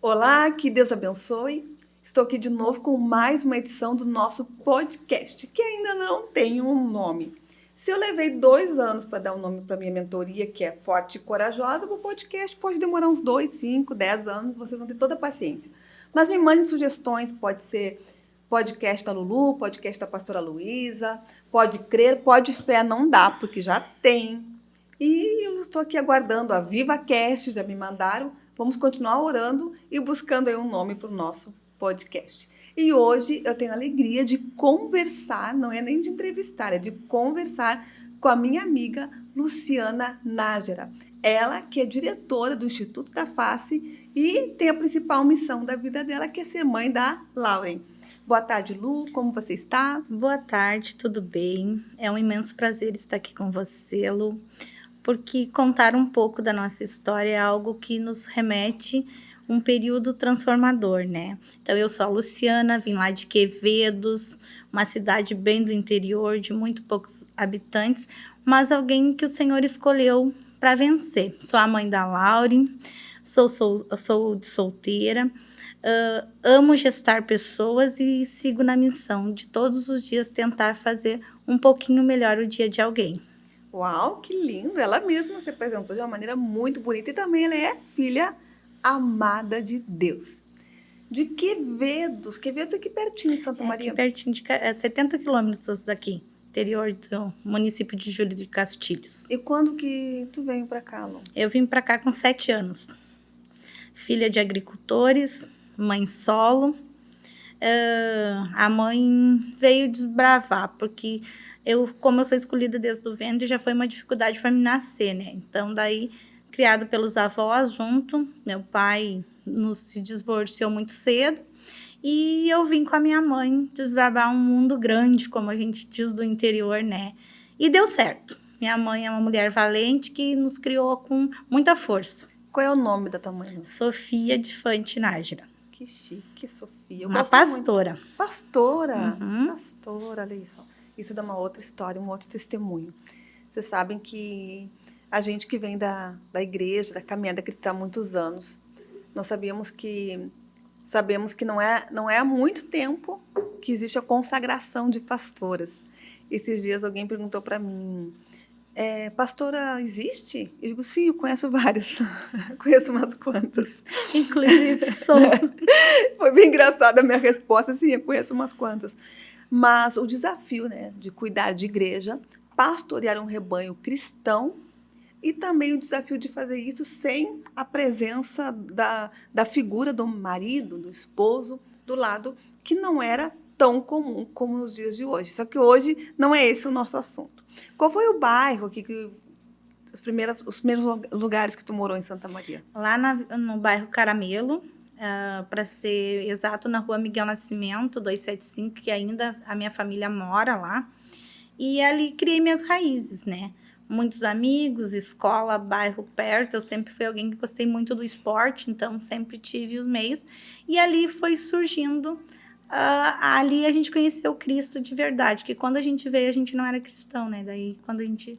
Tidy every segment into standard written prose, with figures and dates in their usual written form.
Olá, que Deus abençoe. Estou aqui de novo com mais uma edição do nosso podcast, que ainda não tem um nome. Se eu levei 2 anos para dar um nome para minha mentoria, que é Forte e Corajosa, o podcast pode demorar uns 2, 5, 10 anos, vocês vão ter toda a paciência. Mas me mandem sugestões, pode ser podcast da Lulu, podcast da pastora Luísa, pode crer, pode fé, não dá, porque já tem. E eu estou aqui aguardando a VivaCast, já me mandaram. Vamos continuar orando e buscando aí um nome para o nosso podcast. E hoje eu tenho a alegria de conversar, não é nem de entrevistar, é de conversar com a minha amiga Luciana Nájera. Ela que é diretora do Instituto da Face e tem a principal missão da vida dela, que é ser mãe da Lauren. Boa tarde, Lu. Como você está? Boa tarde, tudo bem? É um imenso prazer estar aqui com você, Lu, porque contar um pouco da nossa história é algo que nos remete um período transformador, né? Então, eu sou a Luciana, vim lá de Quevedos, uma cidade bem do interior, de muito poucos habitantes, mas alguém que o Senhor escolheu para vencer. Sou a mãe da Lauren, sou solteira, amo gestar pessoas e sigo na missão de todos os dias tentar fazer um pouquinho melhor o dia de alguém. Uau, que lindo! Ela mesma se apresentou de uma maneira muito bonita e também ela é filha amada de Deus. De Quevedos. Quevedos é aqui pertinho de Santa Maria. Aqui pertinho, 70 quilômetros daqui, interior do município de Júlio de Castilhos. E quando que tu veio para cá, Lu? Eu vim para cá com 7 anos. Filha de agricultores, mãe solo. A mãe veio desbravar, porque como eu sou escolhida desde o ventre, já foi uma dificuldade para me nascer, né? Então, daí, criado pelos avós junto, meu pai se divorciou muito cedo, e eu vim com a minha mãe desbravar um mundo grande, como a gente diz do interior, né? E deu certo. Minha mãe é uma mulher valente que nos criou com muita força. Qual é o nome da tua mãe? Sofia de Fante Nájera. Que chique, Sofia. Eu uma gosto pastora. Muito. Pastora? Uhum. Pastora, olha isso. Isso dá uma outra história, um outro testemunho. Vocês sabem que a gente que vem da igreja, da caminhada cristã há muitos anos, nós sabemos que não é há muito tempo que existe a consagração de pastoras. Esses dias alguém perguntou para mim, pastora existe? Eu digo, sim, eu conheço várias. Conheço umas quantas. Inclusive, sou. Foi bem engraçada a minha resposta, sim, eu conheço umas quantas. Mas o desafio, né, de cuidar de igreja, pastorear um rebanho cristão e também o desafio de fazer isso sem a presença da figura do marido, do esposo, do lado, que não era tão comum como nos dias de hoje. Só que hoje não é esse o nosso assunto. Qual foi o bairro, os primeiros lugares que tu morou em Santa Maria? Lá no bairro Caramelo, para ser exato, na rua Miguel Nascimento, 275, que ainda a minha família mora lá. E ali criei minhas raízes, né? Muitos amigos, escola, bairro perto. Eu sempre fui alguém que gostei muito do esporte, então sempre tive os meios. E ali foi surgindo... ali a gente conheceu Cristo de verdade, que quando a gente veio, a gente não era cristão, né? Daí, quando a gente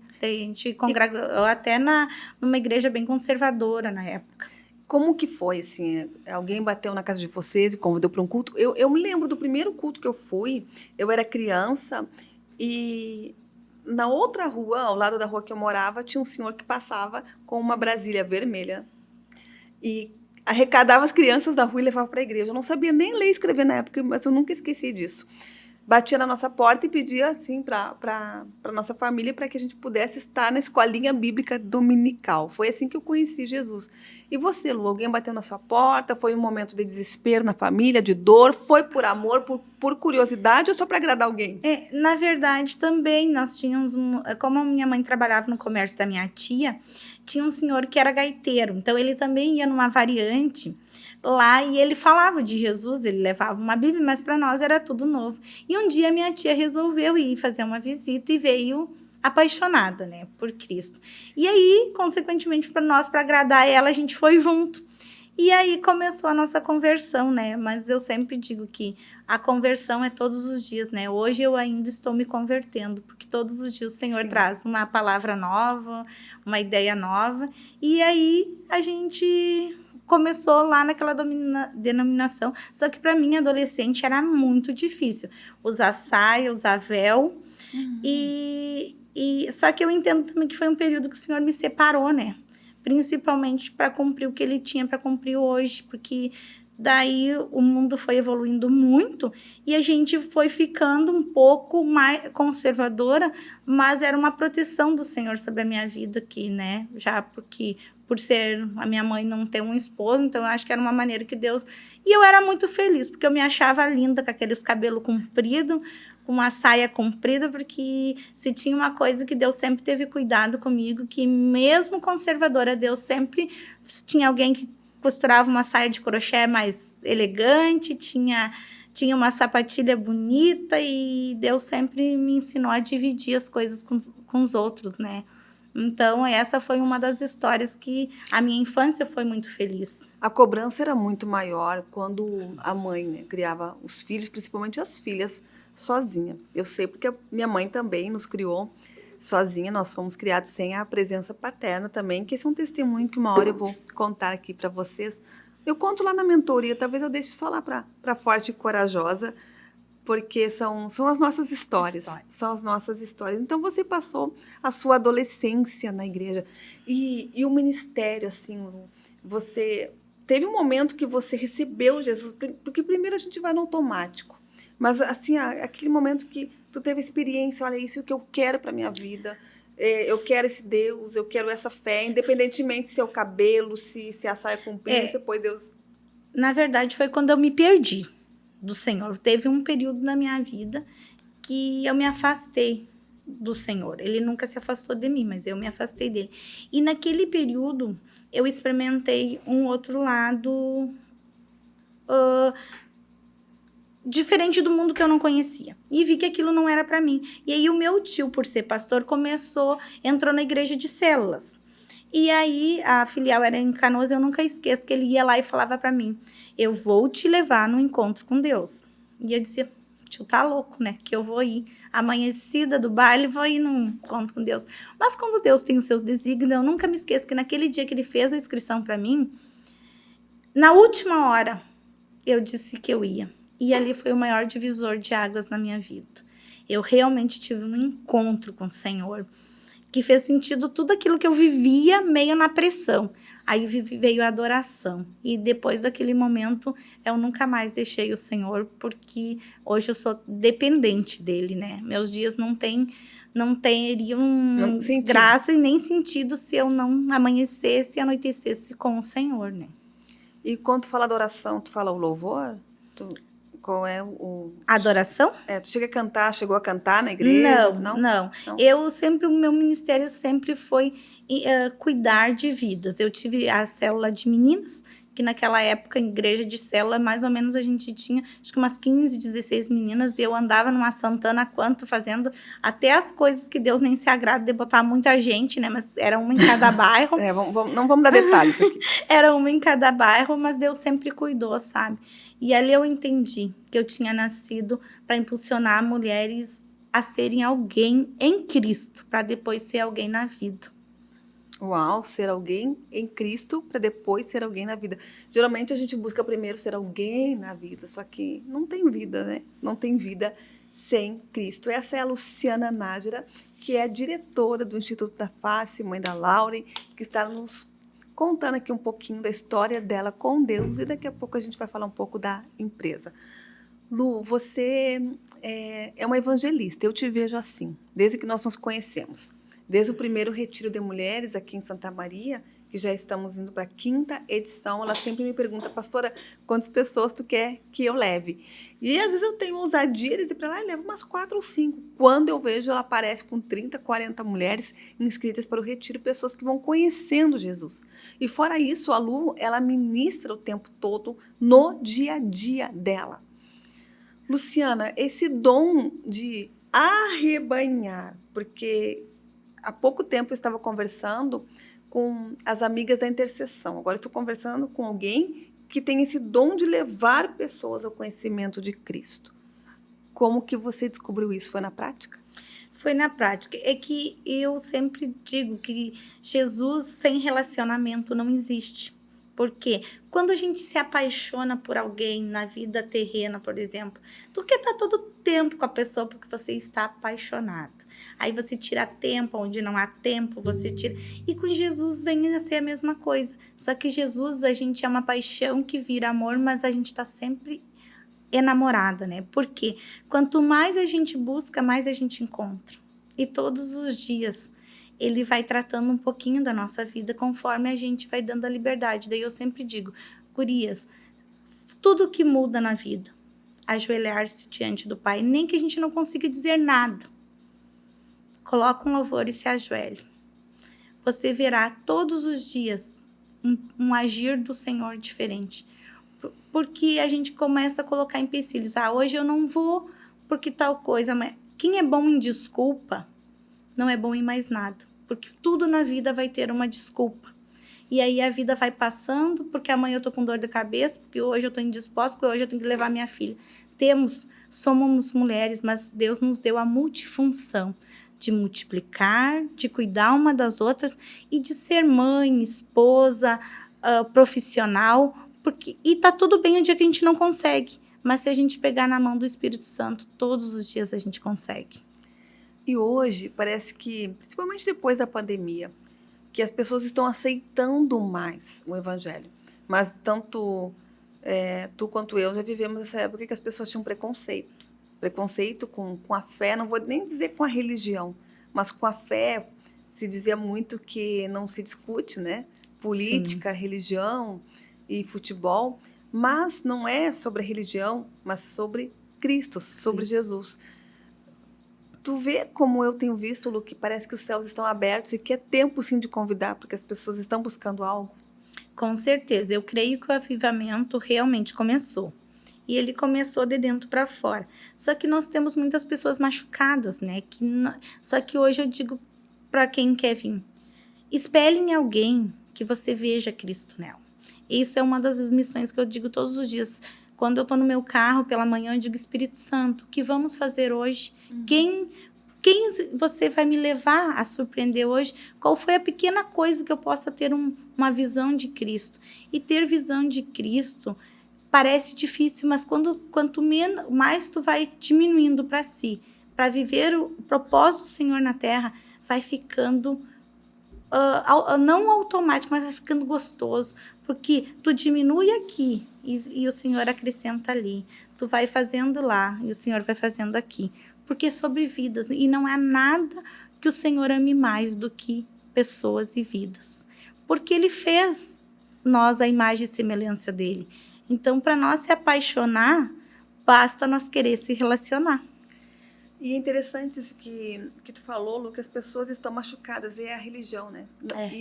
congregou até numa igreja bem conservadora na época. Como que foi, assim? Alguém bateu na casa de vocês e convidou para um culto? Eu me lembro do primeiro culto que eu fui, eu era criança e na outra rua, ao lado da rua que eu morava, tinha um senhor que passava com uma Brasília vermelha e arrecadava as crianças da rua e levava para a igreja. Eu não sabia nem ler e escrever na época, mas eu nunca esqueci disso. Batia na nossa porta e pedia assim para a nossa família para que a gente pudesse estar na escolinha bíblica dominical. Foi assim que eu conheci Jesus. E você, Lu, alguém bateu na sua porta? Foi um momento de desespero na família, de dor? Foi por amor, por curiosidade ou só para agradar alguém? Na verdade, também nós tínhamos, como a minha mãe trabalhava no comércio da minha tia, tinha um senhor que era gaiteiro. Então, ele também ia numa variante lá e ele falava de Jesus, ele levava uma Bíblia, mas para nós era tudo novo. E um dia minha tia resolveu ir fazer uma visita e veio apaixonada, né, por Cristo. E aí, consequentemente, para nós, para agradar ela, a gente foi junto. E aí começou a nossa conversão, né? Mas eu sempre digo que a conversão é todos os dias, né? Hoje eu ainda estou me convertendo, porque todos os dias o Senhor Sim. traz uma palavra nova, uma ideia nova. E aí a gente começou lá naquela denominação. Só que para mim, adolescente, era muito difícil usar saia, usar véu. Só que eu entendo também que foi um período que o Senhor me separou, né? Principalmente para cumprir o que ele tinha para cumprir hoje, porque daí o mundo foi evoluindo muito e a gente foi ficando um pouco mais conservadora, mas era uma proteção do Senhor sobre a minha vida aqui, né? Já porque por ser a minha mãe não ter um esposo, então eu acho que era uma maneira que Deus... E eu era muito feliz, porque eu me achava linda com aqueles cabelos compridos, com uma saia comprida, porque se tinha uma coisa que Deus sempre teve cuidado comigo, que mesmo conservadora, Deus sempre tinha alguém que costurava uma saia de crochê mais elegante, tinha uma sapatilha bonita, e Deus sempre me ensinou a dividir as coisas com os outros, né? Então, essa foi uma das histórias que a minha infância foi muito feliz. A cobrança era muito maior quando a mãe, né, criava os filhos, principalmente as filhas, sozinha. Eu sei porque a minha mãe também nos criou sozinha, nós fomos criados sem a presença paterna também, que esse é um testemunho que uma hora eu vou contar aqui para vocês. Eu conto lá na mentoria, talvez eu deixe só lá para Forte e Corajosa, porque são as nossas histórias. São as nossas histórias. Então, você passou a sua adolescência na igreja. E o ministério, assim, você... Teve um momento que você recebeu Jesus, porque primeiro a gente vai no automático. Mas, assim, aquele momento que tu teve experiência, olha, isso é o que eu quero para minha vida. Eu quero esse Deus, eu quero essa fé, independentemente se é o cabelo, se a saia comprida, se foi Deus... Na verdade, foi quando eu me perdi do Senhor. Teve um período na minha vida que eu me afastei do Senhor. Ele nunca se afastou de mim, mas eu me afastei dele. E naquele período, eu experimentei um outro lado diferente do mundo que eu não conhecia. E vi que aquilo não era para mim. E aí o meu tio, por ser pastor, entrou na igreja de células. E aí, a filial era em Canoas, eu nunca esqueço que ele ia lá e falava para mim, eu vou te levar no encontro com Deus. E eu dizia, tio, tá louco, né? Que eu vou ir amanhecida do baile, vou ir num encontro com Deus. Mas quando Deus tem os seus desígnios, eu nunca me esqueço que naquele dia que ele fez a inscrição para mim, na última hora, eu disse que eu ia. E ali foi o maior divisor de águas na minha vida. Eu realmente tive um encontro com o Senhor, que fez sentido tudo aquilo que eu vivia meio na pressão. Aí veio a adoração. E depois daquele momento, eu nunca mais deixei o Senhor, porque hoje eu sou dependente dele, né? Meus dias não teriam graça e nem sentido se eu não amanhecesse e anoitecesse com o Senhor, né? E quando tu fala adoração, tu fala o louvor? Qual é o... Adoração? Tu chegou a cantar na igreja? Não. O meu ministério sempre foi cuidar de vidas. Eu tive a célula de meninas, que naquela época, em igreja de célula, mais ou menos a gente tinha, acho que umas 15, 16 meninas, e eu andava numa Santana quanto, fazendo até as coisas que Deus nem se agrada de botar muita gente, né? Mas era uma em cada bairro. Não vamos dar detalhes aqui. Era uma em cada bairro, mas Deus sempre cuidou, sabe? E ali eu entendi que eu tinha nascido para impulsionar mulheres a serem alguém em Cristo, para depois ser alguém na vida. Uau, ser alguém em Cristo para depois ser alguém na vida. Geralmente a gente busca primeiro ser alguém na vida, só que não tem vida, né? Não tem vida sem Cristo. Essa é a Luciana Nájera, que é diretora do Instituto da Face, mãe da Lauren, que está nos contando aqui um pouquinho da história dela com Deus, e daqui a pouco a gente vai falar um pouco da empresa. Lu, você é uma evangelista, eu te vejo assim, desde que nós nos conhecemos. Desde o primeiro Retiro de Mulheres aqui em Santa Maria, que já estamos indo para a 5ª edição, ela sempre me pergunta, pastora, quantas pessoas tu quer que eu leve? E às vezes eu tenho ousadia de dizer para ela, leva umas 4 ou 5. Quando eu vejo, ela aparece com 30, 40 mulheres inscritas para o Retiro, pessoas que vão conhecendo Jesus. E fora isso, a Lu, ela ministra o tempo todo no dia a dia dela. Luciana, esse dom de arrebanhar, porque há pouco tempo eu estava conversando com as amigas da intercessão. Agora estou conversando com alguém que tem esse dom de levar pessoas ao conhecimento de Cristo. Como que você descobriu isso? Foi na prática? Foi na prática. É que eu sempre digo que Jesus sem relacionamento não existe. Porque quando a gente se apaixona por alguém na vida terrena, por exemplo, tu quer estar todo tempo com a pessoa porque você está apaixonado. Aí você tira tempo onde não há tempo, você tira. E com Jesus vem a ser a mesma coisa. Só que Jesus, a gente é uma paixão que vira amor, mas a gente está sempre enamorada, né? Porque quanto mais a gente busca, mais a gente encontra. E todos os dias ele vai tratando um pouquinho da nossa vida conforme a gente vai dando a liberdade. Daí eu sempre digo, gurias, tudo que muda na vida, ajoelhar-se diante do Pai, nem que a gente não consiga dizer nada. Coloca um louvor e se ajoelhe. Você verá todos os dias um agir do Senhor diferente. Porque a gente começa a colocar empecilhos. Hoje eu não vou porque tal coisa. Mas quem é bom em desculpa não é bom em mais nada. Porque tudo na vida vai ter uma desculpa. E aí a vida vai passando, porque amanhã eu tô com dor de cabeça, porque hoje eu tô indisposta, porque hoje eu tenho que levar minha filha. Somos mulheres, mas Deus nos deu a multifunção de multiplicar, de cuidar uma das outras e de ser mãe, esposa, profissional, e tá tudo bem o dia que a gente não consegue, mas se a gente pegar na mão do Espírito Santo, todos os dias a gente consegue. E hoje, parece que, principalmente depois da pandemia, que as pessoas estão aceitando mais o evangelho. Mas tanto tu quanto eu já vivemos essa época que as pessoas tinham preconceito. Preconceito com a fé, não vou nem dizer com a religião, mas com a fé se dizia muito que não se discute, né? Política, sim, religião e futebol, mas não é sobre a religião, mas sobre Cristo, sobre Jesus. Tu vê como eu tenho visto, Lu, que parece que os céus estão abertos e que é tempo, sim, de convidar, porque as pessoas estão buscando algo? Com certeza. Eu creio que o avivamento realmente começou. E ele começou de dentro para fora. Só que nós temos muitas pessoas machucadas, né? Só que hoje eu digo para quem quer vir, espelhe em alguém que você veja Cristo nela. Isso é uma das missões que eu digo todos os dias. Quando eu estou no meu carro pela manhã, eu digo, Espírito Santo, o que vamos fazer hoje? Quem você vai me levar a surpreender hoje? Qual foi a pequena coisa que eu possa ter uma visão de Cristo? E ter visão de Cristo parece difícil, mas quanto mais tu vai diminuindo para si, para viver o propósito do Senhor na terra, vai ficando não automático, mas vai ficando gostoso, porque tu diminui aqui e o Senhor acrescenta ali, tu vai fazendo lá e o Senhor vai fazendo aqui, porque é sobre vidas, e não há nada que o Senhor ame mais do que pessoas e vidas, porque Ele fez nós a imagem e semelhança dEle. Então, para nós se apaixonar, basta nós querer se relacionar. E é interessante isso que tu falou, Lu, que as pessoas estão machucadas, e é a religião, né?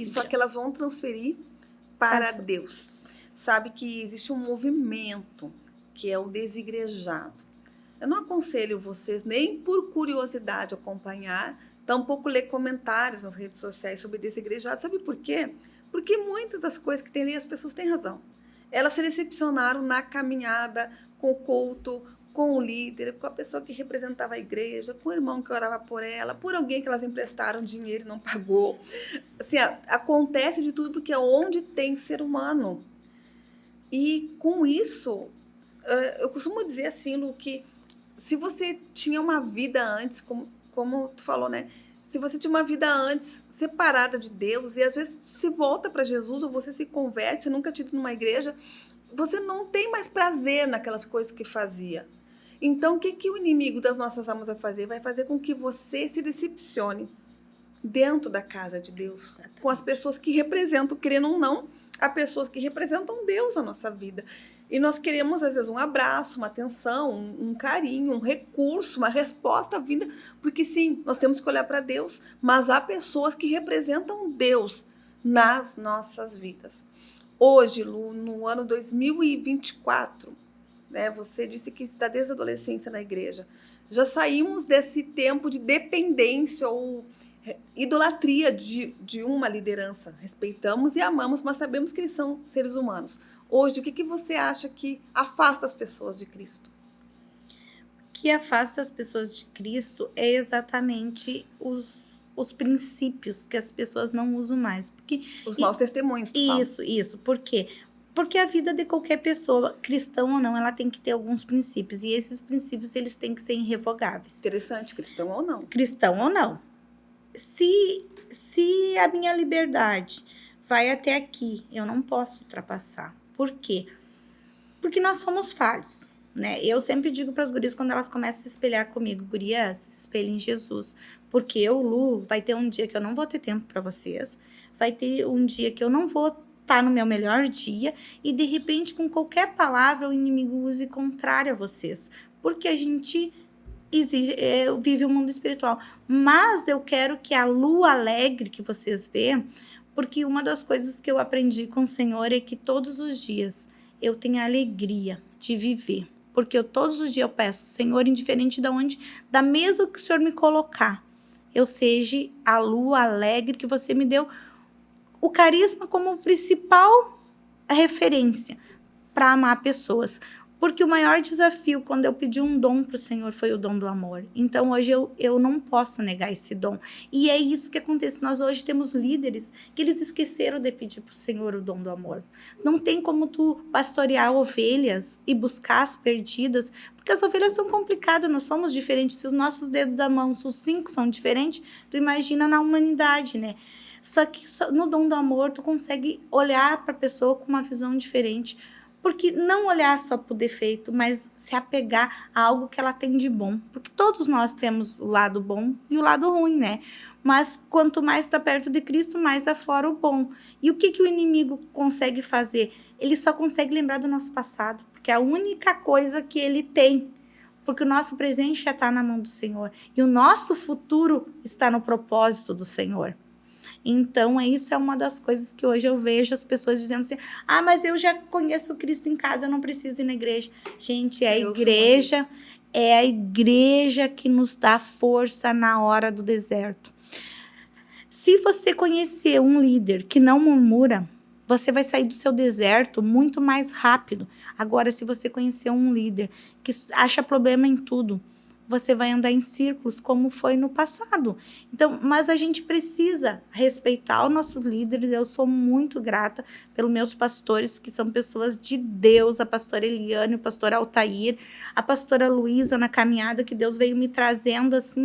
Só que elas vão transferir para Deus. Sabe que existe um movimento que é o desigrejado. Eu não aconselho vocês, nem por curiosidade, acompanhar, tampouco ler comentários nas redes sociais sobre desigrejado. Sabe por quê? Porque muitas das coisas que tem ali, as pessoas têm razão. Elas se decepcionaram na caminhada, com o culto, com o líder, com a pessoa que representava a igreja, com o irmão que orava por ela, por alguém que elas emprestaram dinheiro e não pagou. Assim, acontece de tudo, porque é onde tem ser humano. E com isso, eu costumo dizer assim, Lu, que se você tinha uma vida antes, como tu falou, né? Se você tinha uma vida antes separada de Deus, e às vezes você volta para Jesus, ou você se converte, você nunca tinha ido numa igreja, você não tem mais prazer naquelas coisas que fazia. Então, o que o inimigo das nossas almas vai fazer? Vai fazer com que você se decepcione dentro da casa de Deus, exatamente, com as pessoas que representam, querendo ou não, as pessoas que representam Deus na nossa vida. E nós queremos, às vezes, um abraço, uma atenção, um carinho, um recurso, uma resposta vinda, porque sim, nós temos que olhar para Deus, mas há pessoas que representam Deus nas nossas vidas. Hoje, Lu, no ano 2024, né, você disse que está desde a adolescência na igreja, já saímos desse tempo de dependência ou idolatria de uma liderança. Respeitamos e amamos, mas sabemos que eles são seres humanos. Hoje, o que você acha que afasta as pessoas de Cristo? O que afasta as pessoas de Cristo é exatamente os princípios que as pessoas não usam mais. Os maus testemunhos. Isso. Por quê? Porque a vida de qualquer pessoa, cristão ou não, ela tem que ter alguns princípios. E esses princípios, eles têm que ser irrevogáveis. Interessante, cristão ou não. Cristão ou não. Se a minha liberdade vai até aqui, eu não posso ultrapassar. Por quê? Porque nós somos falhos, né? Eu sempre digo para as gurias, quando elas começam a se espelhar comigo, gurias, se espelhem em Jesus. Porque eu, Lu, vai ter um dia que eu não vou ter tempo para vocês. Vai ter um dia que eu não vou estar no meu melhor dia. E, de repente, com qualquer palavra, o inimigo use contrário a vocês. Porque a gente vive o mundo espiritual. Mas eu quero que a lua alegre que vocês vê, porque uma das coisas que eu aprendi com o Senhor é que todos os dias eu tenho a alegria de viver. Porque todos os dias eu peço, Senhor, indiferente da mesa que o Senhor me colocar, eu seja a lua alegre que você me deu o carisma como principal referência para amar pessoas. Porque o maior desafio, quando eu pedi um dom para o Senhor, foi o dom do amor. Então, hoje eu não posso negar esse dom. E é isso que acontece. Nós hoje temos líderes que eles esqueceram de pedir para o Senhor o dom do amor. Não tem como tu pastorear ovelhas e buscar as perdidas, porque as ovelhas são complicadas, nós somos diferentes. Se os nossos dedos da mão, os 5 são diferentes, tu imagina na humanidade, né? Só que no dom do amor, tu consegue olhar para a pessoa com uma visão diferente. Porque não olhar só para o defeito, mas se apegar a algo que ela tem de bom. Porque todos nós temos o lado bom e o lado ruim, né? Mas quanto mais está perto de Cristo, mais aflora o bom. E o que o inimigo consegue fazer? Ele só consegue lembrar do nosso passado. Porque é a única coisa que ele tem. Porque o nosso presente já está na mão do Senhor. E o nosso futuro está no propósito do Senhor. Então, isso é uma das coisas que hoje eu vejo as pessoas dizendo assim, mas eu já conheço Cristo em casa, eu não preciso ir na igreja. Gente, é a igreja que nos dá força na hora do deserto. Se você conhecer um líder que não murmura, você vai sair do seu deserto muito mais rápido. Agora, se você conhecer um líder que acha problema em tudo, você vai andar em círculos, como foi no passado. Então, mas a gente precisa respeitar os nossos líderes. Eu sou muito grata pelos meus pastores, que são pessoas de Deus, a pastora Eliane, o pastor Altair, a pastora Luísa na caminhada, que Deus veio me trazendo assim,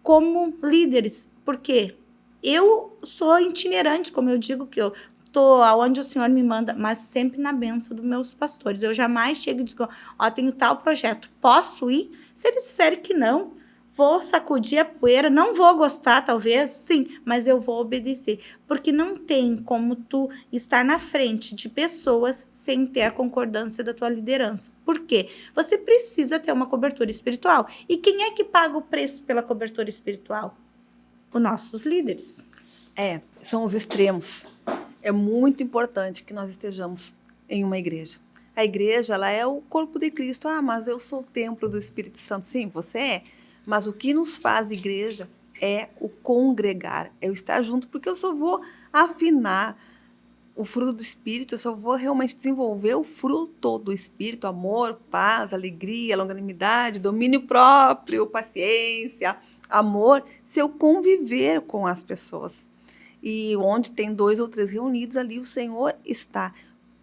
como líderes. Por quê? Eu sou itinerante, como eu digo, que eu estou aonde o Senhor me manda, mas sempre na bênção dos meus pastores. Eu jamais chego e digo, tenho tal projeto, posso ir? Se eles disserem que não, vou sacudir a poeira, não vou gostar, talvez, sim, mas eu vou obedecer. Porque não tem como tu estar na frente de pessoas sem ter a concordância da tua liderança. Por quê? Você precisa ter uma cobertura espiritual. E quem é que paga o preço pela cobertura espiritual? Os nossos líderes. São os extremos. É muito importante que nós estejamos em uma igreja. A igreja, ela é o corpo de Cristo. Mas eu sou o templo do Espírito Santo. Sim, você é. Mas o que nos faz igreja é o congregar, é o estar junto, porque eu só vou afinar o fruto do Espírito, eu só vou realmente desenvolver o fruto do Espírito, amor, paz, alegria, longanimidade, domínio próprio, paciência, amor, se eu conviver com as pessoas. E onde tem 2 ou 3 reunidos, ali o Senhor está.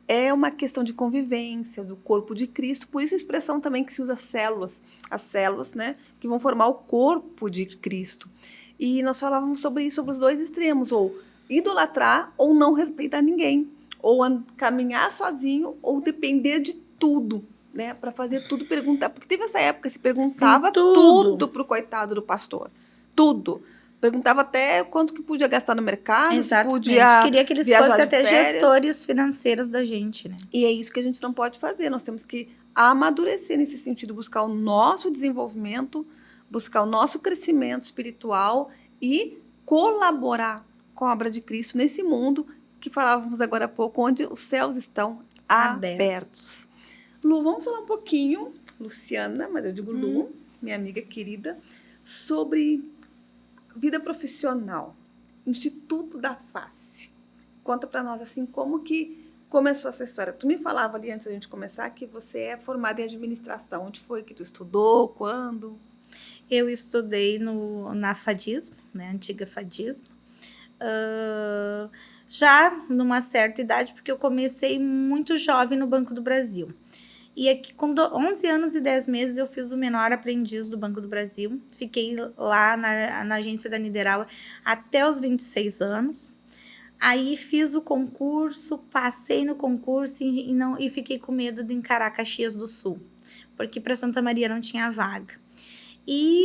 É uma questão de convivência, do corpo de Cristo. Por isso a expressão também que se usa células. As células, né, que vão formar o corpo de Cristo. E nós falávamos sobre isso, sobre os 2 extremos. Ou idolatrar ou não respeitar ninguém. Ou caminhar sozinho ou depender de tudo, né, para fazer tudo, perguntar. Porque teve essa época, se perguntava Sim, tudo para o coitado do pastor. Tudo. Perguntava até quanto que podia gastar no mercado. Exatamente. Se podia queria que eles fossem até gestores financeiros da gente, né? E é isso que a gente não pode fazer. Nós temos que amadurecer nesse sentido, buscar o nosso desenvolvimento, buscar o nosso crescimento espiritual e colaborar com a obra de Cristo nesse mundo que falávamos agora há pouco, onde os céus estão abertos. Lu, vamos falar um pouquinho, Luciana, mas eu digo Lu, minha amiga querida, sobre vida profissional, Instituto da Face. Conta para nós, assim, como que começou essa história. Tu me falava ali, antes da gente começar, que você é formada em administração. Onde foi que tu estudou? Quando? Eu estudei na FADISM, né, antiga FADISM, já numa certa idade, porque eu comecei muito jovem no Banco do Brasil. E aqui, com 11 anos e 10 meses, eu fiz o menor aprendiz do Banco do Brasil. Fiquei lá na agência da Niederauer até os 26 anos. Aí fiz o concurso, passei no concurso e fiquei com medo de encarar Caxias do Sul, porque para Santa Maria não tinha vaga.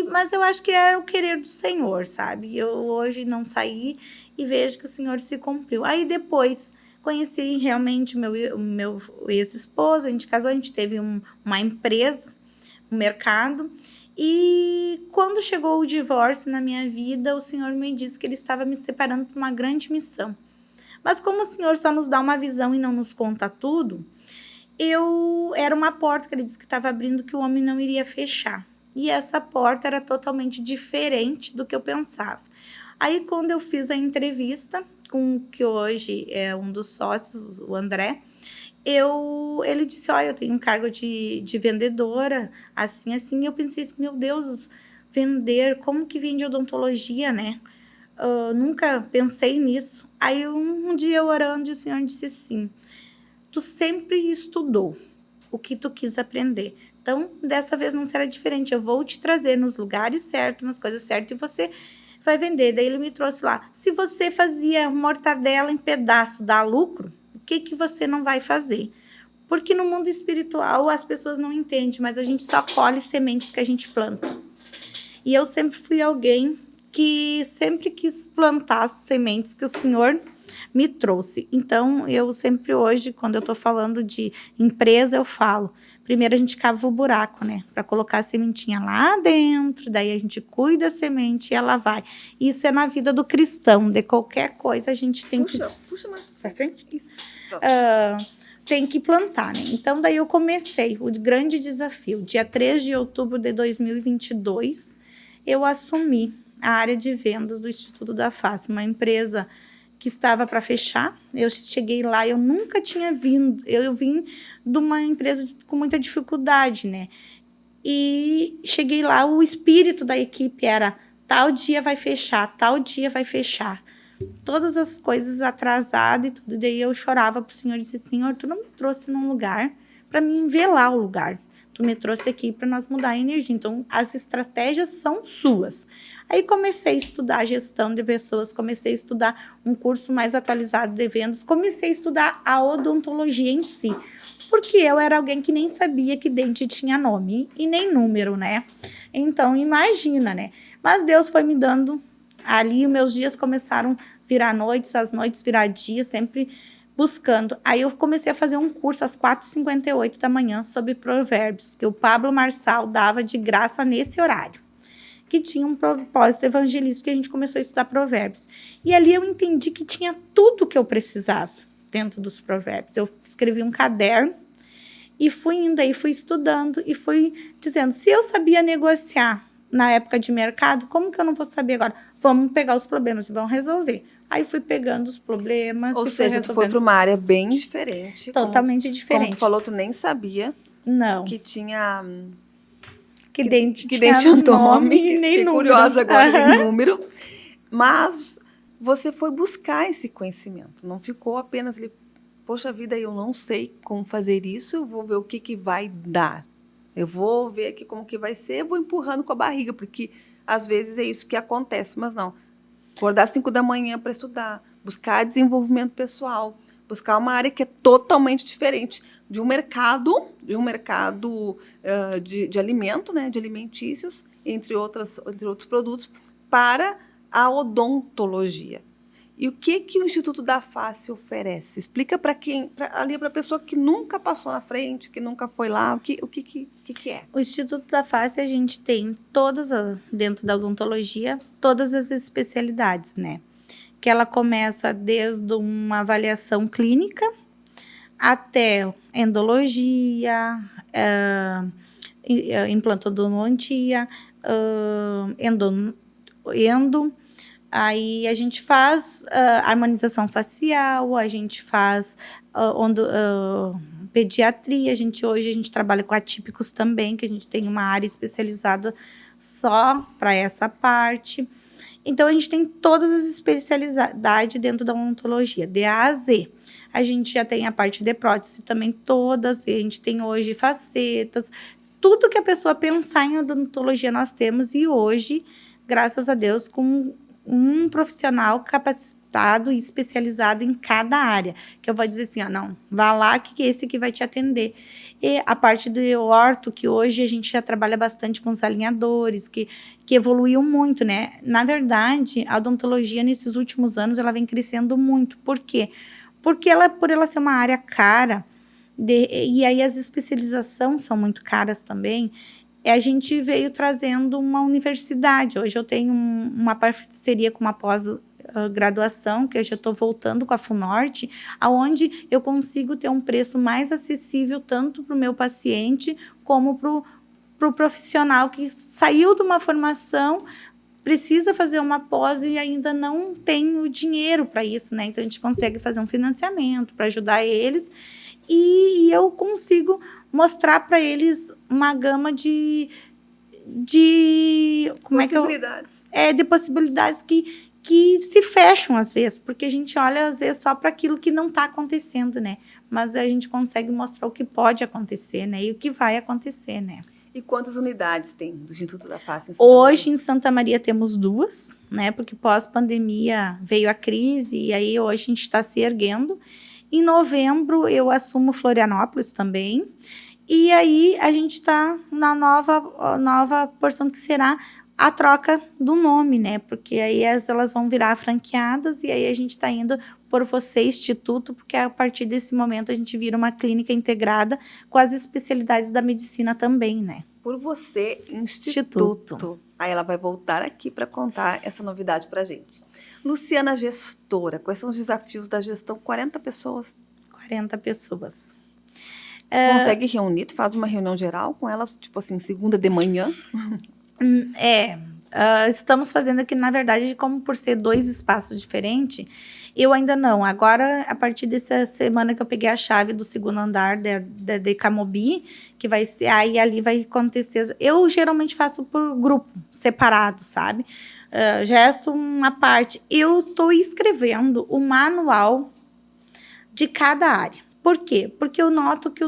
Mas eu acho que era o querer do Senhor, sabe? Eu hoje não saí e vejo que o Senhor se cumpriu. Aí depois conheci realmente o meu ex-esposo, a gente casou, a gente teve uma empresa, um mercado. E quando chegou o divórcio na minha vida, o Senhor me disse que Ele estava me separando para uma grande missão. Mas como o Senhor só nos dá uma visão e não nos conta tudo, era uma porta que Ele disse que estava abrindo que o homem não iria fechar. E essa porta era totalmente diferente do que eu pensava. Aí, quando eu fiz a entrevista com o que hoje é um dos sócios, o André, ele disse, eu tenho um cargo de vendedora, assim. Eu pensei assim, meu Deus, vender, como que vende odontologia, né? Nunca pensei nisso. Aí, um dia eu orando, o Senhor disse assim, tu sempre estudou o que tu quis aprender. Então, dessa vez não será diferente. Eu vou te trazer nos lugares certos, nas coisas certas, e você vai vender. Daí ele me trouxe lá. Se você fazia mortadela em pedaço, dá lucro, o que você não vai fazer? Porque no mundo espiritual as pessoas não entendem, mas a gente só colhe sementes que a gente planta. E eu sempre fui alguém que sempre quis plantar as sementes que o Senhor me trouxe. Então, eu sempre hoje, quando eu estou falando de empresa, eu falo, primeiro a gente cava o buraco, né? Para colocar a sementinha lá dentro, daí a gente cuida da semente e ela vai. Isso é na vida do cristão, de qualquer coisa a gente tem que... Puxa mais pra frente. Isso. Tem que plantar, né? Então, daí eu comecei o grande desafio. Dia 3 de outubro de 2022, eu assumi a área de vendas do Instituto da Face, uma empresa que estava para fechar. Eu cheguei lá, eu nunca tinha vindo. Eu vim de uma empresa com muita dificuldade, né? E cheguei lá, o espírito da equipe era tal dia vai fechar, tal dia vai fechar. Todas as coisas atrasadas e tudo. E daí eu chorava pro Senhor e disse, Senhor, tu não me trouxe num lugar para mim ver lá o lugar. Tu me trouxe aqui para nós mudar a energia. Então, as estratégias são suas. Aí comecei a estudar gestão de pessoas, comecei a estudar um curso mais atualizado de vendas, comecei a estudar a odontologia em si. Porque eu era alguém que nem sabia que dente tinha nome e nem número, né? Então, imagina, né? Mas Deus foi me dando ali, meus dias começaram a virar noites, as noites virar dias, sempre buscando. Aí eu comecei a fazer um curso às 4h58 da manhã sobre provérbios, que o Pablo Marçal dava de graça nesse horário, que tinha um propósito evangelístico, que a gente começou a estudar provérbios. E ali eu entendi que tinha tudo que eu precisava dentro dos provérbios. Eu escrevi um caderno e fui indo aí, fui estudando e fui dizendo, se eu sabia negociar na época de mercado, como que eu não vou saber agora? Vamos pegar os problemas e vamos resolver. Aí fui pegando os problemas. Ou seja, tu foi para uma área bem diferente. Totalmente diferente. Como tu falou, tu nem sabia. Não. Que tinha... Que dente tinha nome, nem número. Curiosa agora em número. Mas você foi buscar esse conhecimento. Não ficou apenas ali, poxa vida, eu não sei como fazer isso, eu vou ver o que vai dar. Eu vou ver aqui como que vai ser, eu vou empurrando com a barriga, porque às vezes é isso que acontece, mas não. Acordar às 5 da manhã para estudar, buscar desenvolvimento pessoal, buscar uma área que é totalmente diferente de um mercado de alimento, né, de alimentícios, entre outros produtos, para a odontologia. E o que o Instituto da Face oferece? Explica para a pessoa que nunca passou na frente, que nunca foi lá, o que é? O Instituto da Face, a gente tem dentro da odontologia, todas as especialidades, né? Que ela começa desde uma avaliação clínica até endologia, implantodontia, endo. Aí a gente faz harmonização facial, a gente faz pediatria, hoje a gente trabalha com atípicos também, que a gente tem uma área especializada só para essa parte. Então, a gente tem todas as especialidades dentro da odontologia, de A a Z. A gente já tem a parte de prótese também, todas. A gente tem hoje facetas. Tudo que a pessoa pensar em odontologia nós temos. E hoje, graças a Deus, com um profissional capacitado e especializado em cada área. Que eu vou dizer assim, não, vá lá que esse aqui vai te atender. E a parte do orto, que hoje a gente já trabalha bastante com os alinhadores, que evoluiu muito, né? Na verdade, a odontologia, nesses últimos anos, ela vem crescendo muito. Por quê? Porque por ela ser uma área cara, e aí as especializações são muito caras também, a gente veio trazendo uma universidade. Hoje eu tenho uma parceria com uma pós-graduação, que eu já estou voltando com a FUNORTE, onde eu consigo ter um preço mais acessível tanto para o meu paciente como para o profissional que saiu de uma formação, precisa fazer uma pós e ainda não tem o dinheiro para isso, né? Então, a gente consegue fazer um financiamento para ajudar eles e eu consigo mostrar para eles uma gama de possibilidades. De possibilidades que se fecham às vezes, porque a gente olha às vezes só para aquilo que não está acontecendo, né? Mas a gente consegue mostrar o que pode acontecer, né? E o que vai acontecer, né? E quantas unidades tem do Instituto da Face em Santa Hoje, Maria? em Santa Maria, temos 2, né? Porque pós-pandemia veio a crise e aí hoje a gente está se erguendo. Em novembro, eu assumo Florianópolis também. E aí, a gente está na nova porção que será a troca do nome, né? Porque aí elas vão virar franqueadas e aí a gente está indo por você, Instituto, porque a partir desse momento a gente vira uma clínica integrada com as especialidades da medicina também, né? Por você, Instituto. Aí ela vai voltar aqui para contar essa novidade para gente. Luciana, gestora, quais são os desafios da gestão? 40 pessoas. 40 pessoas. Consegue reunir? Tu faz uma reunião geral com elas, tipo assim, segunda de manhã? Estamos fazendo aqui, na verdade, como por ser 2 espaços diferentes, eu ainda não. Agora, a partir dessa semana que eu peguei a chave do 2º andar de Camobi, que vai ser, aí ali vai acontecer. Eu geralmente faço por grupo, separado, sabe? Gesto uma parte. Eu estou escrevendo o manual de cada área. Por quê? Porque eu noto que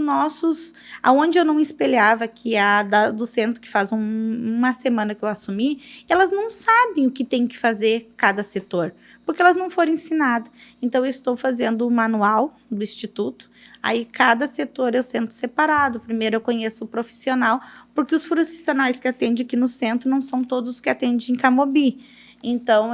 aonde eu não espelhava, que é do centro, que faz uma semana que eu assumi, elas não sabem o que tem que fazer cada setor, porque elas não foram ensinadas. Então, eu estou fazendo o manual do Instituto, aí cada setor eu sento separado. Primeiro eu conheço o profissional, porque os profissionais que atendem aqui no centro não são todos que atendem em Camobi. Então,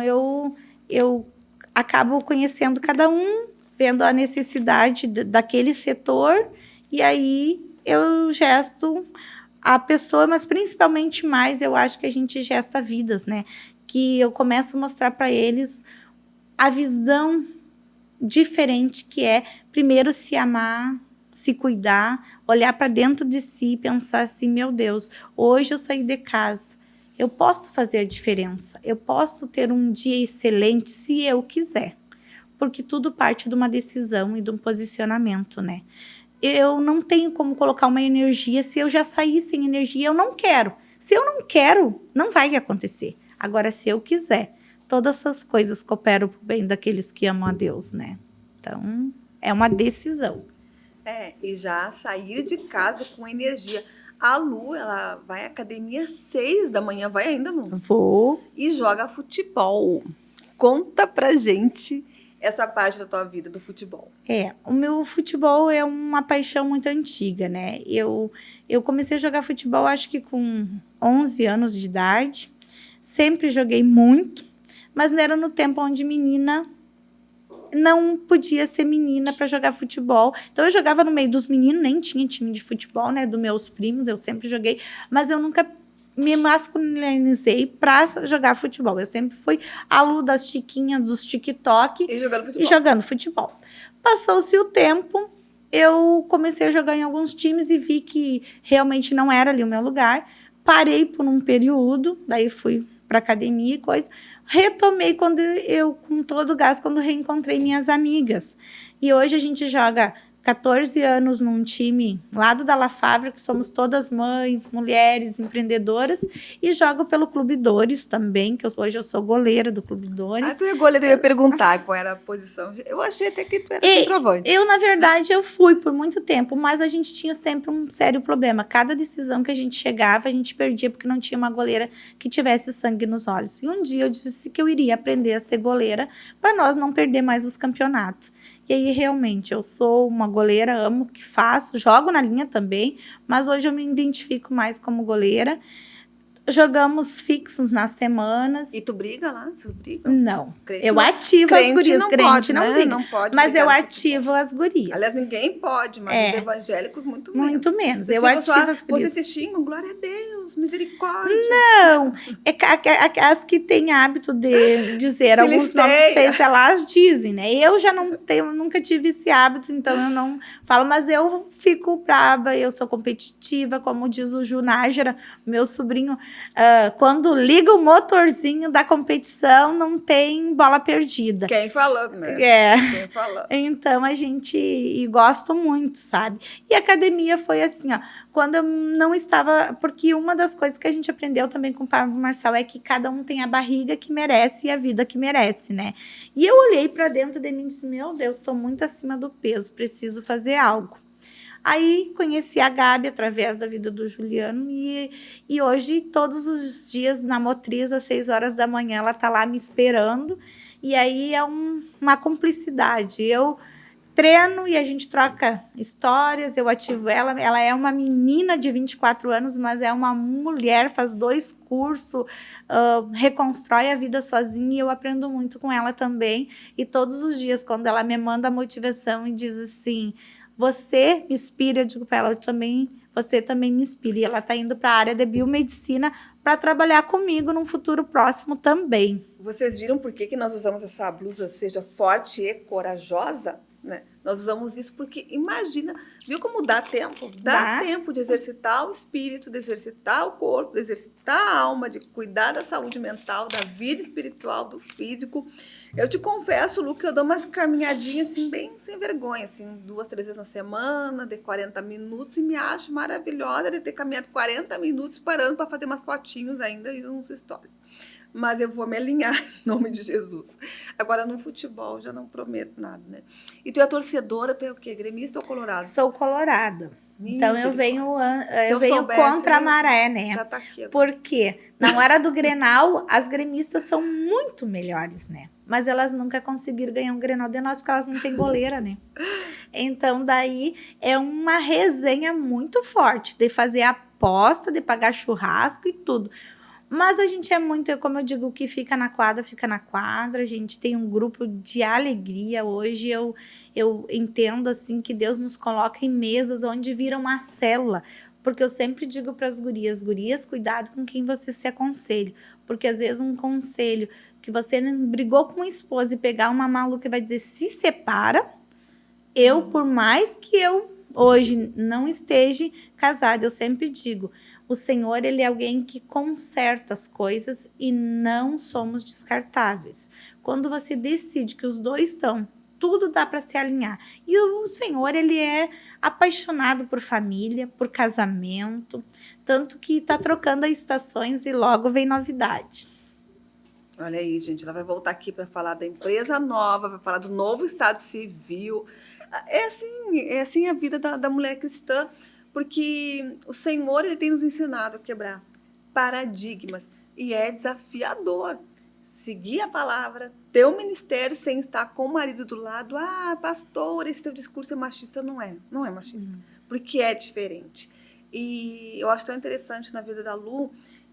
eu acabo conhecendo cada um, vendo a necessidade daquele setor, e aí eu gesto a pessoa, mas principalmente mais eu acho que a gente gesta vidas, né? Que eu começo a mostrar para eles a visão diferente que é, primeiro, se amar, se cuidar, olhar para dentro de si e pensar assim, meu Deus, hoje eu saí de casa, eu posso fazer a diferença, eu posso ter um dia excelente se eu quiser. Porque tudo parte de uma decisão e de um posicionamento, né? Eu não tenho como colocar uma energia se eu já saí sem energia, eu não quero. Se eu não quero, não vai acontecer. Agora, se eu quiser, todas essas coisas cooperam para o bem daqueles que amam a Deus, né? Então, é uma decisão. E já sair de casa com energia. A Lu, ela vai à academia às 6 da manhã, vai ainda, não? Vou. E joga futebol. Conta pra gente essa parte da tua vida do futebol. O meu futebol é uma paixão muito antiga, né? Eu comecei a jogar futebol, acho que com 11 anos de idade. Sempre joguei muito, mas era no tempo onde menina não podia ser menina para jogar futebol. Então, eu jogava no meio dos meninos, nem tinha time de futebol, né? Dos meus primos, eu sempre joguei, mas eu nunca me masculinizei para jogar futebol. Eu sempre fui a Lu das chiquinhas, dos TikTok. E jogando futebol. Passou-se o tempo, eu comecei a jogar em alguns times e vi que realmente não era ali o meu lugar. Parei por um período, daí fui para academia e coisa. Retomei com todo o gás, quando reencontrei minhas amigas. E hoje a gente joga 14 anos num time lá do La Favre, que somos todas mães, mulheres, empreendedoras, e jogo pelo Clube Dores também, que hoje eu sou goleira do Clube Dores. Tu é goleira, eu ia perguntar qual era a posição. Eu achei até que tu era centroavante. Eu, na verdade, eu fui por muito tempo, mas a gente tinha sempre um sério problema. Cada decisão que a gente chegava, a gente perdia, porque não tinha uma goleira que tivesse sangue nos olhos. E um dia eu disse que eu iria aprender a ser goleira para nós não perder mais os campeonatos. E aí, realmente, eu sou uma goleira, amo o que faço, jogo na linha também, mas hoje eu me identifico mais como goleira. Jogamos fixos nas semanas. E tu briga lá? Vocês brigam? Não. Crente Eu não, ativo as gurias. Não Crente pode, não né? briga. Não pode mas eu brigar ativo as gurias. Aliás, ninguém pode, mas os evangélicos muito menos. Muito menos. Vocês Eu ativo as gurias. Vocês se xingam, glória a Deus, misericórdia. Não. As que têm hábito de dizer alguns nomes feios, elas dizem, né? Eu já não tenho, nunca tive esse hábito, então eu não falo, mas eu fico braba, eu sou competitiva, como diz o Ju Nájera, meu sobrinho, quando liga o motorzinho da competição, não tem bola perdida. Quem falando, né? Quem falando. Então, a gente... E gosto muito, sabe? E a academia foi assim, ó. Quando eu não estava... Porque uma das coisas que a gente aprendeu também com o Pablo Marçal é que cada um tem a barriga que merece e a vida que merece, né? E eu olhei para dentro de mim e disse, meu Deus, estou muito acima do peso, preciso fazer algo. Aí, conheci a Gabi através da vida do Juliano e hoje, todos os dias, na Motriz, às 6 horas da manhã, ela está lá me esperando. E aí, é uma cumplicidade. Eu treino e a gente troca histórias, eu ativo ela. Ela é uma menina de 24 anos, mas é uma mulher, faz 2 cursos, reconstrói a vida sozinha e eu aprendo muito com ela também. E todos os dias, quando ela me manda a motivação e diz assim... Você me inspira, eu digo para ela, você também me inspira. E ela está indo para a área de biomedicina para trabalhar comigo num futuro próximo também. Vocês viram por que nós usamos essa blusa Seja Forte e Corajosa? Né? Nós usamos isso porque, imagina, viu como dá tempo? Dá tempo de exercitar o espírito, de exercitar o corpo, de exercitar a alma, de cuidar da saúde mental, da vida espiritual, do físico. Eu te confesso, Lu, que eu dou umas caminhadinhas assim, bem sem vergonha, assim, 2, 3 vezes na semana, de 40 minutos, e me acho maravilhosa de ter caminhado 40 minutos parando para fazer umas fotinhos ainda e uns stories. Mas eu vou me alinhar em nome de Jesus. Agora, no futebol, já não prometo nada, né? E tu é torcedora, tu é o quê? Gremista ou colorado? Sou colorada. Então, eu venho soubesse, contra a maré, né? Já tá aqui agora. Porque na hora do Grenal, as gremistas são muito melhores, né? Mas elas nunca conseguiram ganhar um Grenal de nós, porque elas não têm goleira, né? Então, daí, é uma resenha muito forte de fazer aposta, de pagar churrasco e tudo. Mas a gente é muito, como eu digo, o que fica na quadra, fica na quadra. A gente tem um grupo de alegria. Hoje eu entendo assim que Deus nos coloca em mesas onde vira uma célula. Porque eu sempre digo para as gurias, cuidado com quem você se aconselha. Porque às vezes um conselho que você brigou com uma esposa e pegar uma maluca e vai dizer, se separa. Por mais que eu hoje não esteja casada, eu sempre digo, o Senhor, ele é alguém que conserta as coisas e não somos descartáveis. Quando você decide que os dois estão, tudo dá para se alinhar. E o Senhor, ele é apaixonado por família, por casamento, tanto que está trocando as estações e logo vem novidade. Olha aí, gente, ela vai voltar aqui para falar da empresa nova, vai falar do novo Estado Civil. É assim a vida da mulher cristã. Porque o Senhor, ele tem nos ensinado a quebrar paradigmas. E é desafiador seguir a palavra, ter um ministério sem estar com o marido do lado. Ah, pastor, esse teu discurso é machista. Não é machista. Porque é diferente. E eu acho tão interessante na vida da Lu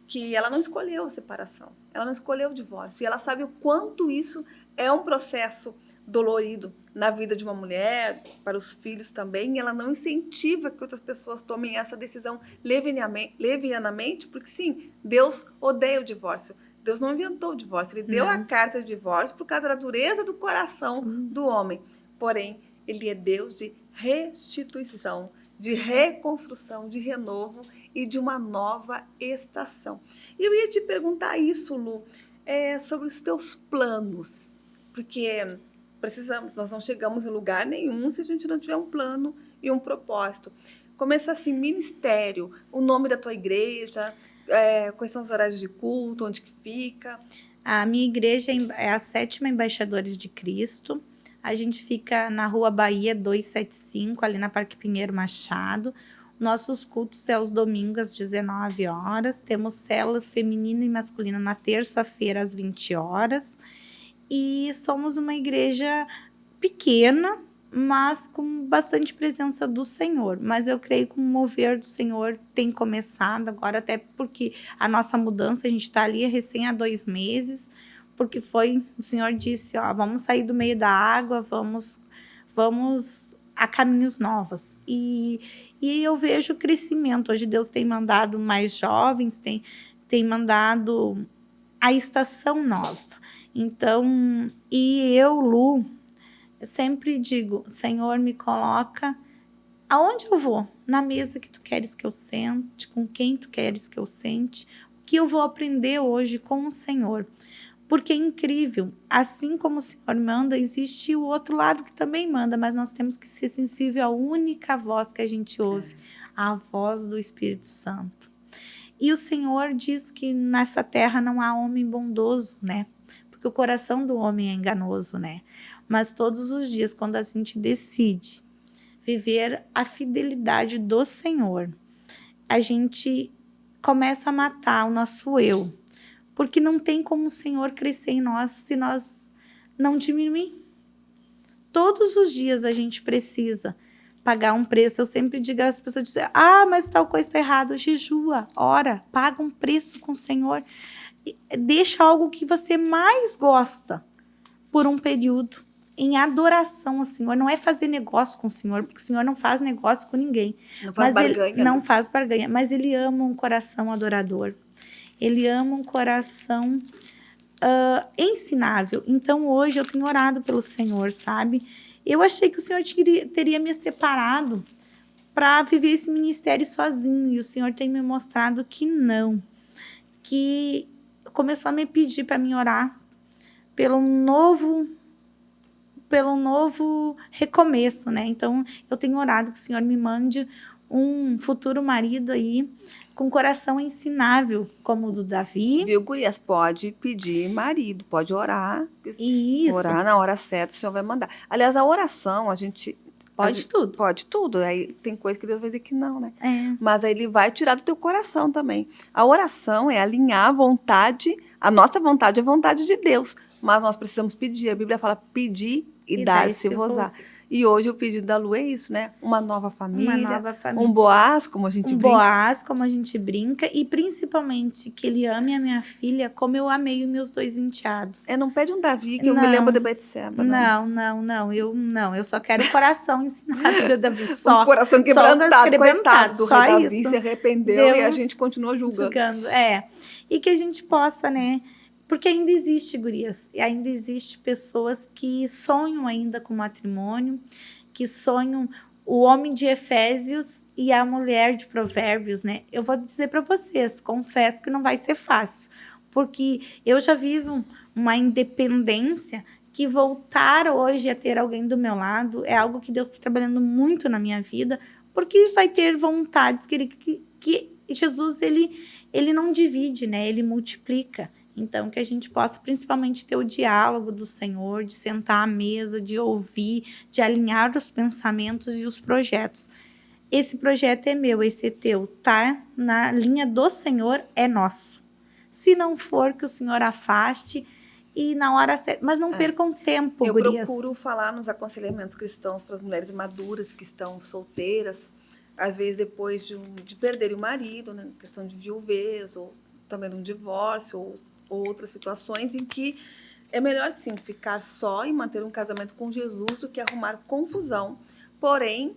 que ela não escolheu a separação. Ela não escolheu o divórcio. E ela sabe o quanto isso é um processo dolorido na vida de uma mulher, para os filhos também, e ela não incentiva que outras pessoas tomem essa decisão levianamente, porque sim, Deus odeia o divórcio. Deus não inventou o divórcio, ele deu a carta de divórcio por causa da dureza do coração do homem. Porém, ele é Deus de restituição, de reconstrução, de renovo e de uma nova estação. E eu ia te perguntar isso, Lu, sobre os teus planos, porque nós não chegamos em lugar nenhum se a gente não tiver um plano e um propósito. Começa assim, ministério, o nome da tua igreja, quais são os horários de culto, onde que fica? A minha igreja é a 7ª Embaixadores de Cristo. A gente fica na Rua Bahia 275, ali na Parque Pinheiro Machado. Nossos cultos é aos domingos às 19 horas. Temos células feminina e masculina na terça-feira às 20 horas. E somos uma igreja pequena, mas com bastante presença do Senhor. Mas eu creio que o mover do Senhor tem começado agora, até porque a nossa mudança, a gente está ali recém há 2 meses, porque o Senhor disse, vamos sair do meio da água, vamos a caminhos novos. E eu vejo crescimento. Hoje Deus tem mandado mais jovens, tem mandado a estação nova. Então, e eu, Lu, eu sempre digo, Senhor, me coloca aonde eu vou, na mesa que tu queres que eu sente, com quem tu queres que eu sente, o que eu vou aprender hoje com o Senhor. Porque é incrível, assim como o Senhor manda, existe o outro lado que também manda, mas nós temos que ser sensível à única voz que a gente ouve, a voz do Espírito Santo. E o Senhor diz que nessa terra não há homem bondoso, né? Porque o coração do homem é enganoso, né? Mas todos os dias, quando a gente decide viver a fidelidade do Senhor, a gente começa a matar o nosso eu. Porque não tem como o Senhor crescer em nós se nós não diminuir. Todos os dias a gente precisa pagar um preço. Eu sempre digo às pessoas, dizem, mas tal coisa está errada. Jejua, ora, paga um preço com o Senhor. Deixa algo que você mais gosta por um período em adoração ao Senhor. Não é fazer negócio com o Senhor, porque o Senhor não faz negócio com ninguém. Não faz barganha. Não faz barganha, mas Ele ama um coração adorador. Ele ama um coração ensinável. Então, hoje eu tenho orado pelo Senhor, sabe? Eu achei que o Senhor teria me separado para viver esse ministério sozinho. E o Senhor tem me mostrado que não. Que começou a me pedir para mim orar pelo novo recomeço, né? Então, eu tenho orado que o Senhor me mande um futuro marido aí com coração ensinável, como o do Davi. Viu, gurias? Pode pedir marido, pode orar. Isso. Orar na hora certa, o Senhor vai mandar. Aliás, a oração, Pode tudo. Pode tudo. Aí tem coisa que Deus vai dizer que não, né? Mas aí Ele vai tirar do teu coração também. A oração é alinhar a vontade, a nossa vontade é a vontade de Deus. Mas nós precisamos pedir. A Bíblia fala pedir e dar-se-vos-á. E hoje o pedido da Lu é isso, né? Uma nova família. Um Boaz, como a gente brinca. Boaz, como a gente brinca. E principalmente que ele ame a minha filha como eu amei os meus 2 enteados. Não pede um Davi, que eu me lembro de Betseba. Não. Eu só quero o coração ensinado do Davi. Só. O coração quebrantado, coitado do só rei isso. Davi, se arrependeu e a gente continua julgando. E que a gente possa, né? Porque ainda existe, gurias, ainda existe pessoas que sonham ainda com matrimônio, que sonham o homem de Efésios e a mulher de Provérbios, né? Eu vou dizer para vocês, confesso que não vai ser fácil, porque eu já vivo uma independência que voltar hoje a ter alguém do meu lado é algo que Deus está trabalhando muito na minha vida, porque vai ter vontades que Jesus, ele não divide, né? Ele multiplica. Então, que a gente possa principalmente ter o diálogo do Senhor, de sentar à mesa, de ouvir, de alinhar os pensamentos e os projetos. Esse projeto é meu, esse é teu, tá? Na linha do Senhor é nosso. Se não for, que o Senhor afaste e na hora certa. Mas não percam tempo, gurias. Eu procuro falar nos aconselhamentos cristãos para as mulheres maduras que estão solteiras, às vezes depois de perderem o marido, né? Questão de viuvez, ou também de um divórcio, ou outras situações em que é melhor, sim, ficar só e manter um casamento com Jesus do que arrumar confusão. Porém,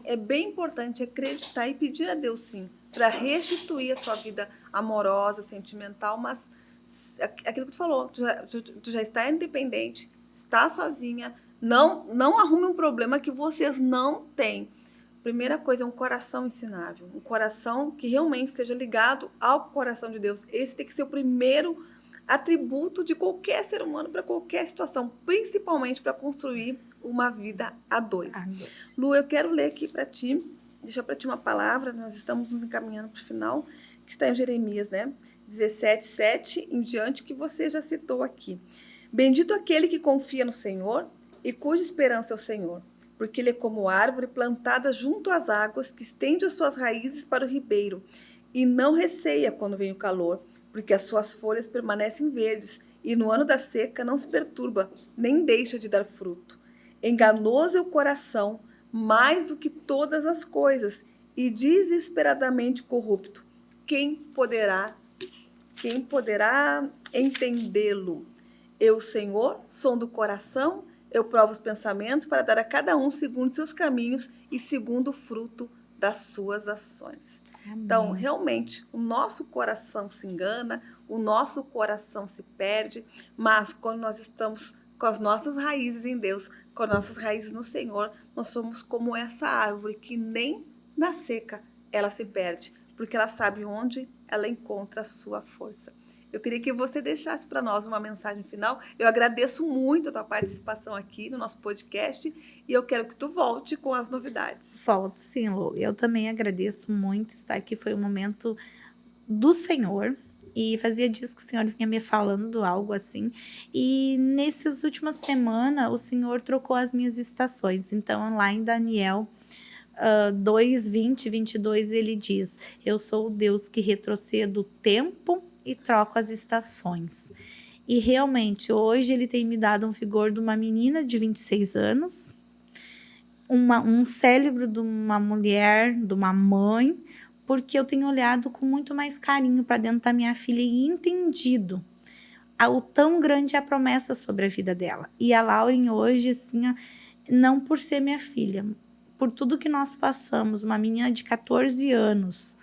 é bem importante acreditar e pedir a Deus, sim, para restituir a sua vida amorosa, sentimental, mas aquilo que tu falou, tu já está independente, está sozinha, não arrume um problema que vocês não têm. Primeira coisa é um coração ensinável, um coração que realmente esteja ligado ao coração de Deus. Esse tem que ser o primeiro atributo de qualquer ser humano para qualquer situação, principalmente para construir uma vida a dois. Lu, eu quero ler aqui para ti, deixar para ti uma palavra, nós estamos nos encaminhando para o final, que está em Jeremias, né? 17:7 em diante, que você já citou aqui. Bendito aquele que confia no Senhor e cuja esperança é o Senhor, porque ele é como árvore plantada junto às águas, que estende as suas raízes para o ribeiro, e não receia quando vem o calor, porque as suas folhas permanecem verdes, e no ano da seca não se perturba, nem deixa de dar fruto. Enganoso é o coração, mais do que todas as coisas, e desesperadamente corrupto. Quem poderá entendê-lo? Eu, Senhor, sondo o coração, eu provo os pensamentos para dar a cada um segundo seus caminhos e segundo o fruto das suas ações. Amém. Então, realmente, o nosso coração se engana, o nosso coração se perde, mas quando nós estamos com as nossas raízes em Deus, com as nossas raízes no Senhor, nós somos como essa árvore que nem na seca ela se perde, porque ela sabe onde ela encontra a sua força. Eu queria que você deixasse para nós uma mensagem final. Eu agradeço muito a tua participação aqui no nosso podcast e eu quero que tu volte com as novidades. Volto sim, Lu. Eu também agradeço muito estar aqui. Foi um momento do Senhor e fazia dias que o Senhor vinha me falando algo assim. E nessas últimas semanas, o Senhor trocou as minhas estações. Então, lá em Daniel 2:20, 22, ele diz: eu sou o Deus que retrocedo o tempo e troco as estações. E realmente, hoje ele tem me dado um vigor de uma menina de 26 anos, um cérebro de uma mulher, de uma mãe, porque eu tenho olhado com muito mais carinho para dentro da minha filha e entendido o tão grande é a promessa sobre a vida dela. E a Lauren hoje, assim, não por ser minha filha, por tudo que nós passamos, uma menina de 14 anos,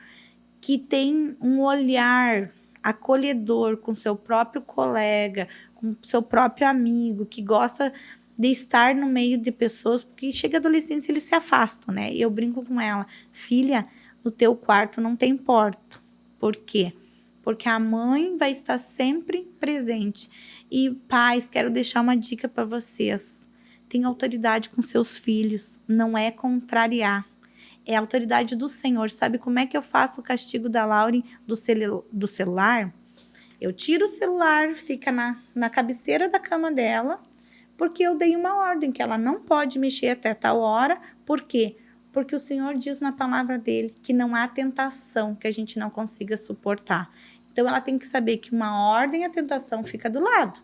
que tem um olhar acolhedor com seu próprio colega, com seu próprio amigo, que gosta de estar no meio de pessoas, porque chega a adolescência eles se afastam, né? E eu brinco com ela: filha, no teu quarto não tem porta. Por quê? Porque a mãe vai estar sempre presente. E pais, quero deixar uma dica para vocês: tenha autoridade com seus filhos, não é contrariar. É a autoridade do Senhor. Sabe como é que eu faço o castigo da Lauren do celular? Eu tiro o celular, fica na cabeceira da cama dela, porque eu dei uma ordem que ela não pode mexer até tal hora. Por quê? Porque o Senhor diz na palavra dele que não há tentação que a gente não consiga suportar. Então, ela tem que saber que uma ordem, a tentação fica do lado.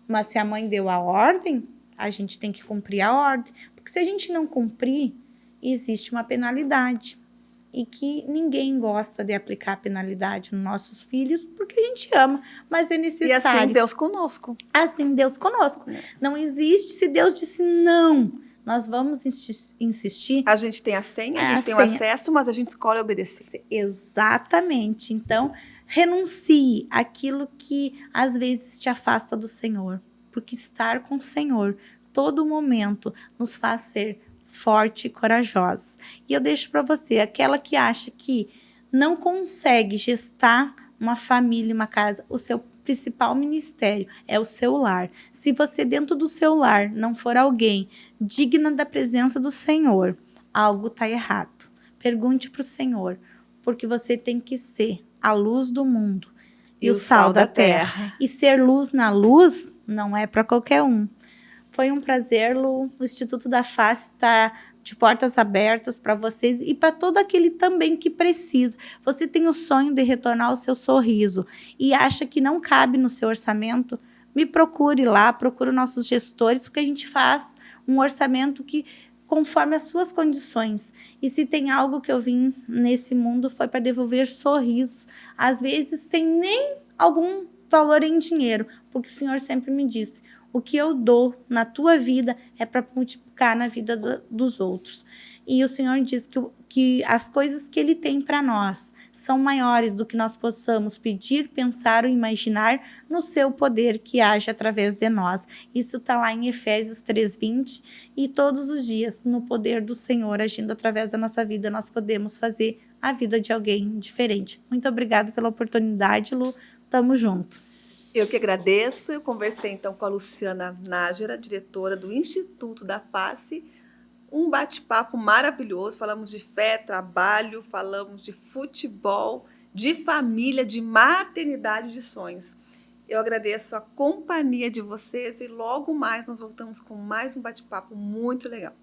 Mas se a mãe deu a ordem, a gente tem que cumprir a ordem. Porque se a gente não cumprir, existe uma penalidade. E que ninguém gosta de aplicar penalidade nos nossos filhos, porque a gente ama, mas é necessário. E assim Deus conosco. Assim Deus conosco. Não existe, se Deus disse não, nós vamos insistir. A gente tem a senha, a gente tem o acesso, mas a gente escolhe obedecer. Exatamente. Então, renuncie àquilo que às vezes te afasta do Senhor, porque estar com o Senhor todo momento nos faz ser forte e corajosos. E eu deixo para você, aquela que acha que não consegue gestar uma família, uma casa, o seu principal ministério é o seu lar. Se você dentro do seu lar não for alguém digna da presença do Senhor, algo está errado. Pergunte para o Senhor, porque você tem que ser a luz do mundo e o sal da terra. E ser luz na luz não é para qualquer um. Foi um prazer, Lu. O Instituto da Face está de portas abertas para vocês e para todo aquele também que precisa. Você tem o sonho de retornar ao seu sorriso e acha que não cabe no seu orçamento? Me procure lá, procure nossos gestores, porque a gente faz um orçamento que conforme as suas condições. E se tem algo que eu vim nesse mundo foi para devolver sorrisos, às vezes sem nem algum valor em dinheiro, porque o Senhor sempre me disse: O que eu dou na tua vida é para multiplicar na vida dos outros. E o Senhor diz que as coisas que Ele tem para nós são maiores do que nós possamos pedir, pensar ou imaginar no seu poder que age através de nós. Isso está lá em Efésios 3:20, e todos os dias, no poder do Senhor agindo através da nossa vida, nós podemos fazer a vida de alguém diferente. Muito obrigada pela oportunidade, Lu. Tamo junto. Eu que agradeço. Eu conversei então com a Luciana Nájera, diretora do Instituto da Face. Um bate-papo maravilhoso. Falamos de fé, trabalho, falamos de futebol, de família, de maternidade, de sonhos. Eu agradeço a companhia de vocês e logo mais nós voltamos com mais um bate-papo muito legal.